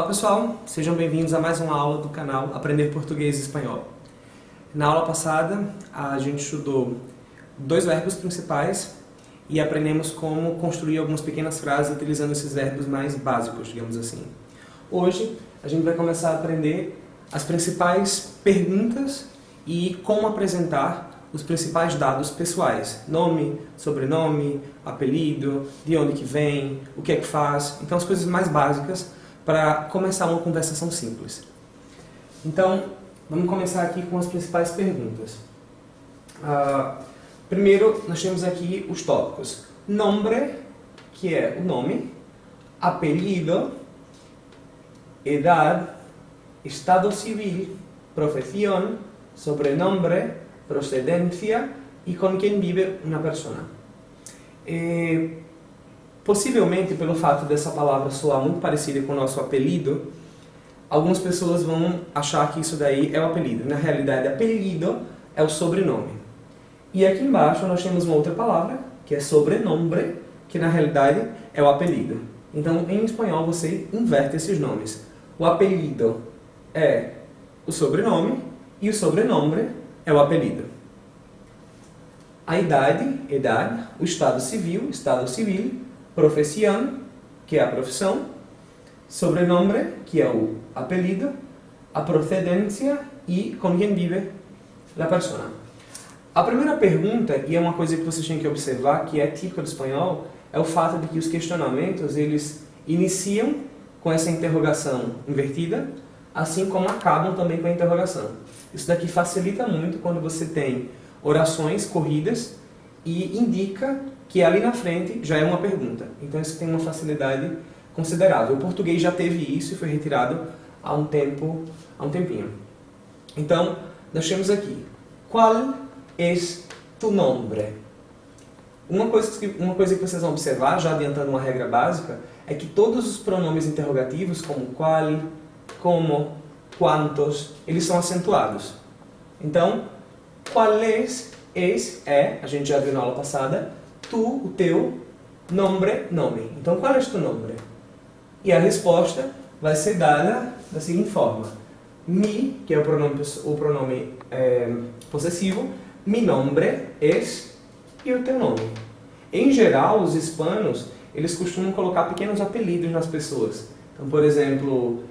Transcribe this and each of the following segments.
pessoal, sejam bem-vindos a mais uma aula do canal Aprender Português e Espanhol. Na aula passada a gente estudou dois verbos principais e aprendemos como construir algumas pequenas frases utilizando esses verbos mais básicos, digamos assim. Hoje a gente vai começar a aprender as principais perguntas e como apresentar os principais dados pessoais. Nome, sobrenome, apelido, de onde que vem, o que é que faz. Então as coisas mais básicas para começar uma conversação simples. Então, vamos começar aqui com as principais perguntas. Primeiro, nós temos aqui os tópicos. Nombre, que é o nome, apelido, edad, estado civil, profesión, sobrenombre, procedencia e com quem vive uma pessoa. Possivelmente, pelo fato dessa palavra soar muito parecida com o nosso apelido, algumas pessoas vão achar que isso daí é o apelido. Na realidade, apelido é o sobrenome. E aqui embaixo nós temos uma outra palavra, que é sobrenombre, que na realidade é o apelido. Então, em espanhol, você inverte esses nomes. O apelido é o sobrenome e o sobrenombre é o apelido. A idade, o estado civil, profesión, que é a profissão, sobrenome, que é o apelido, a procedência e com quem vive a pessoa. A primeira pergunta, e é uma coisa que vocês têm que observar, que é típica do espanhol, é o fato de que os questionamentos, eles iniciam com essa interrogação invertida, assim como acabam também com a interrogação. Isso daqui facilita muito quando você tem orações corridas e indica que ali na frente já é uma pergunta. Então isso tem uma facilidade considerável. O português já teve isso e foi retirado há um tempinho. Então, nós temos aqui, qual es tu nombre? Uma coisa que vocês vão observar, já adiantando uma regra básica, é que todos os pronomes interrogativos, como qual, como, quantos, eles são acentuados. Então, qual es, é, a gente já viu na aula passada, tu, o teu, nombre, nome. Então, qual é o teu nome? E a resposta vai ser dada da seguinte forma. Mi, que é o pronome possessivo, mi nombre es, e o teu nome. Em geral, os hispanos, eles costumam colocar pequenos apelidos nas pessoas. Então, por exemplo,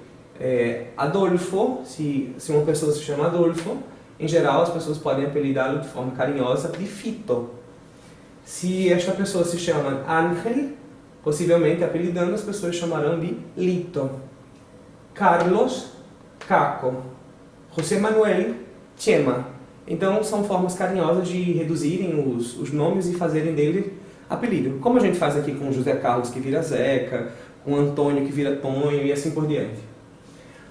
Adolfo, se uma pessoa se chama Adolfo, em geral as pessoas podem apelidá-lo de forma carinhosa de Fito. Se esta pessoa se chama Ángel, possivelmente apelidando, as pessoas chamarão de Lito. Carlos, Caco. José Manuel, Chema. Então são formas carinhosas de reduzirem os nomes e fazerem dele apelido. Como a gente faz aqui com José Carlos, que vira Zeca, com Antônio, que vira Tonho, e assim por diante.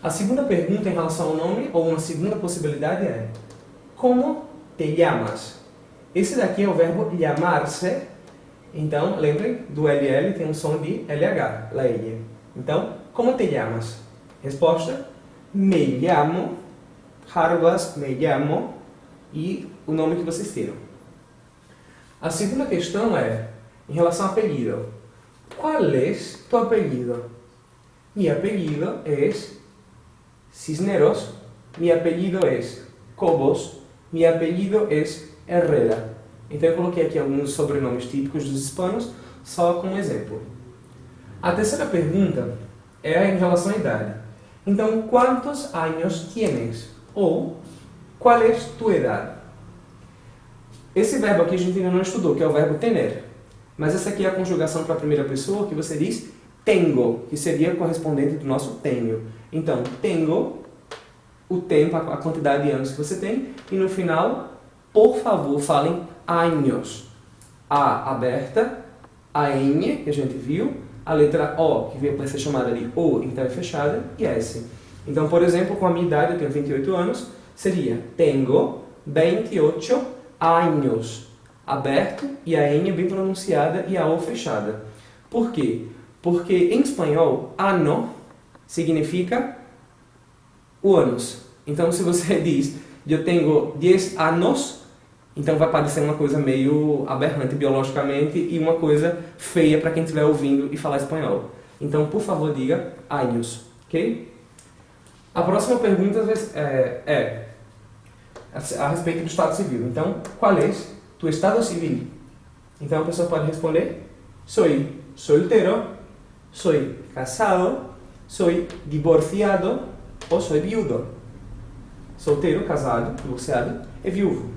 A segunda pergunta em relação ao nome, ou uma segunda possibilidade é: como te llamas? Esse daqui é o verbo llamarse. Então, lembrem, do LL tem um som de LH, la L. Então, como te llamas? Resposta: me llamo, Harvas, me llamo, e o nome que vocês tiram. A segunda questão é, em relação ao apelido. Qual é tu apelido? Mi apelido es Cisneros, mi apelido es Cobos, mi apelido es Herrera. Então eu coloquei aqui alguns sobrenomes típicos dos hispanos, só como exemplo. A terceira pergunta é em relação à idade. Então, quantos anos tienes? Ou, qual é tu idade? Esse verbo aqui a gente ainda não estudou, que é o verbo tener. Mas essa aqui é a conjugação para a primeira pessoa, que você diz tengo, que seria correspondente do nosso tenho. Então, tengo, o tempo, a quantidade de anos que você tem, e no final, por favor, falem años. A aberta, a N, que a gente viu, a letra O, que vai ser chamada de O, então é fechada, e S. Então, por exemplo, com a minha idade, eu tenho 28 anos, seria tengo 28 años. Aberto, e a N bem pronunciada, e a O fechada. Por quê? Porque em espanhol, ano significa o anos. Então, se você diz, eu tenho 10 anos, então vai parecer uma coisa meio aberrante biologicamente e uma coisa feia para quem estiver ouvindo e falar espanhol. Então, por favor, diga años. ok? A próxima pergunta é a respeito do estado civil. Então, qual é tu estado civil? Então a pessoa pode responder: soy soltero, soy casado, soy divorciado ou soy viudo. Solteiro, casado, divorciado e viúvo.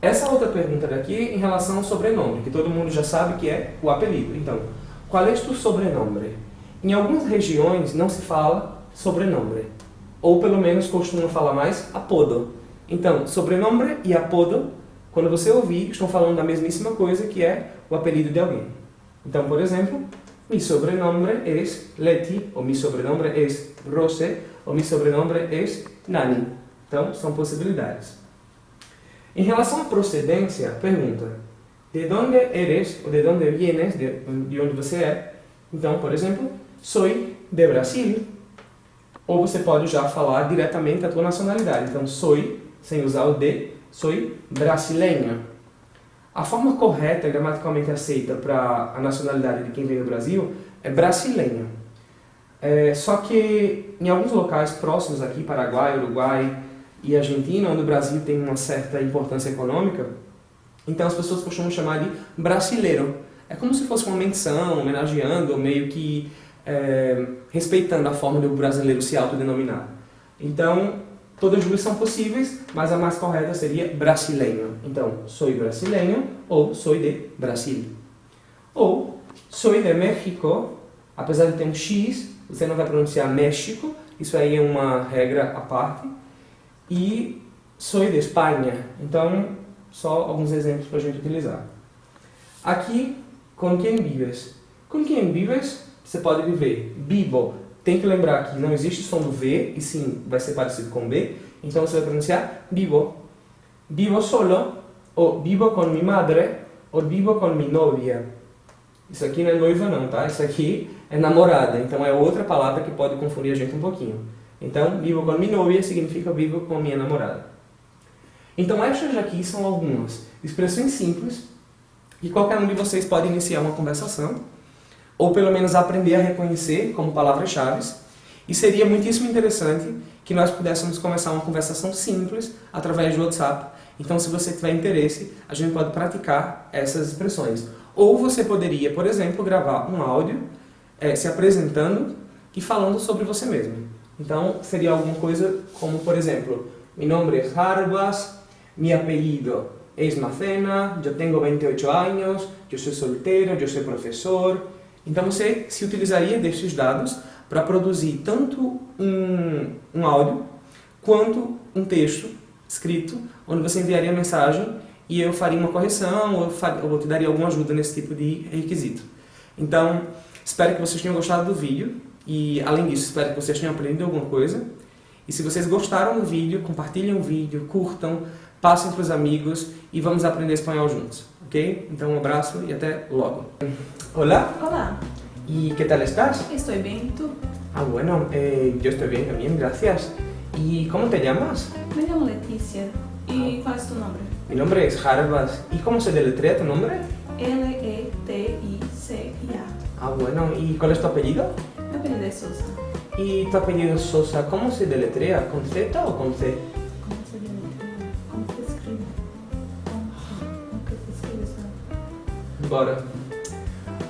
Essa outra pergunta daqui em relação ao sobrenome, que todo mundo já sabe que é o apelido. Então, qual é tu sobrenome? Em algumas regiões não se fala sobrenome, ou pelo menos costumam falar mais apodo. Então, sobrenome e apodo, quando você ouvir, estão falando da mesmíssima coisa, que é o apelido de alguém. Então, por exemplo, mi sobrenome é Leti, ou mi sobrenome é Rose, ou mi sobrenome é Nani. Então, são possibilidades. Em relação à procedência, pergunta: de onde eres, ou de onde vienes, de onde você é? Então, por exemplo, soy de Brasil. Ou você pode já falar diretamente a tua nacionalidade. Então, soy, sem usar o de, soy brasileño. A forma correta, gramaticalmente aceita para a nacionalidade de quem vem do Brasil é brasileño. Só que em alguns locais próximos aqui, Paraguai, Uruguai e Argentina, onde o Brasil tem uma certa importância econômica, então as pessoas costumam chamar de brasileiro. É como se fosse uma menção, homenageando, ou meio que respeitando a forma do brasileiro se autodenominar. Então, todas as duas são possíveis, mas a mais correta seria brasileño. Então, soy brasileño ou soy de Brasil. Ou, soy de México, apesar de ter um X, você não vai pronunciar México, isso aí é uma regra à parte. E soy de Espanha. Então, só alguns exemplos para a gente utilizar. Aqui, com quem vives? Com quem vives, você pode viver vivo. Tem que lembrar que não existe som do V, e sim, vai ser parecido com B. Então, você vai pronunciar vivo. Vivo solo, ou vivo con mi madre, ou vivo con mi novia. Isso aqui não é noiva não, tá? Isso aqui é namorada. Então, é outra palavra que pode confundir a gente um pouquinho. Então, vivo com minha novia significa vivo com minha namorada. Então, estas aqui são algumas expressões simples que qualquer um de vocês pode iniciar uma conversação, ou pelo menos aprender a reconhecer como palavras-chave. E seria muitíssimo interessante que nós pudéssemos começar uma conversação simples através do WhatsApp. Então, se você tiver interesse, a gente pode praticar essas expressões. Ou você poderia, por exemplo, gravar um áudio se apresentando e falando sobre você mesmo. Então, seria alguma coisa como, por exemplo, mi nombre es Jarbas, mi apellido es Macena, yo tengo 28 años, yo soy soltero, yo soy professor. Então, você se utilizaria destes dados para produzir tanto um áudio quanto um texto escrito, onde você enviaria a mensagem e eu faria uma correção ou te daria alguma ajuda nesse tipo de requisito. Então, espero que vocês tenham gostado do vídeo. E, além disso, espero que vocês tenham aprendido alguma coisa. E se vocês gostaram do vídeo, compartilhem o vídeo, curtam, passem para os amigos e vamos aprender espanhol juntos, ok? Então, um abraço e até logo. Olá. Hola. ¿Y qué tal estás? Estoy bien, ¿y tú? Ah, bueno, yo estoy bien también, gracias. ¿Y cómo te llamas? Me llamo Leticia. ¿Y cuál es tu nombre? Mi nombre es Jarbas. ¿Y cómo se deletrea tu nombre? Leticia. Ah, bueno, ¿y cuál es tu apellido? Mi apellido es Sosa. ¿Y tu apellido Sosa, cómo se deletrea? ¿Con Z o con C? ¿Cómo se deletrea? ¿Cómo se escribe? ¿Cómo que se escribe eso? Bora.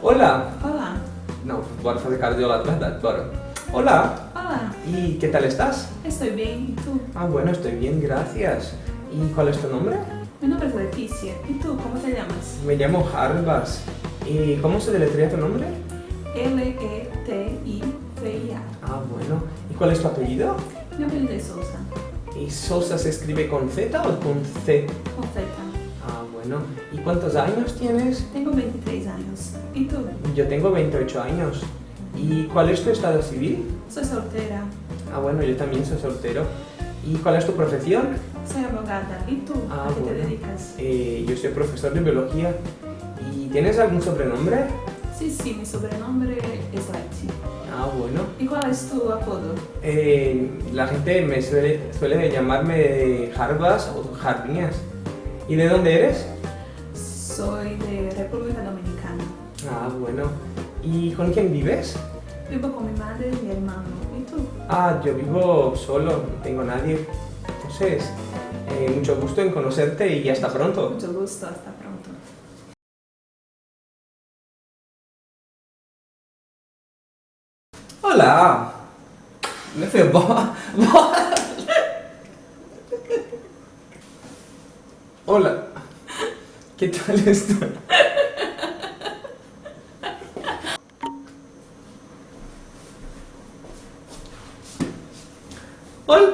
Olá. Hola. Não, bora fazer cara de olá de verdade, bora. Olá. Hola. ¿Y qué tal estás? Estoy bien, ¿y tú? Ah, bueno, estoy bien, gracias. ¿Y cuál es tu nombre? Mi nombre es Leticia. ¿Y tú? ¿Cómo te llamas? Me llamo Jarbas. ¿Y cómo se deletrea tu nombre? Leticia. Ah, bueno. ¿Y cuál es tu apellido? Mi apellido es Sosa. ¿Y Sosa se escribe con Z o con C? Con Z. Ah, bueno. ¿Y cuántos años tienes? Tengo 23 años. ¿Y tú? Yo tengo 28 años. ¿Y cuál es tu estado civil? Soy soltera. Ah, bueno, yo también soy soltero. ¿Y cuál es tu profesión? Soy abogada. ¿Y tú? Ah, ¿A qué bueno. te dedicas? Yo soy profesor de biología. ¿Y tienes algún sobrenombre? Sí, mi sobrenombre es Leti. Ah, bueno. ¿Y cuál es tu apodo? La gente me suele llamarme Jarbas o Jardinas. ¿Y de dónde eres? Soy de República Dominicana. Ah, bueno. ¿Y con quién vives? Vivo con mi madre y mi hermano. ¿Y tú? Ah, yo vivo solo, no tengo nadie. Entonces, mucho gusto en conocerte y hasta pronto. Mucho gusto, hasta pronto. Hola. Me fue Hola. ¿Qué tal estás? Hola.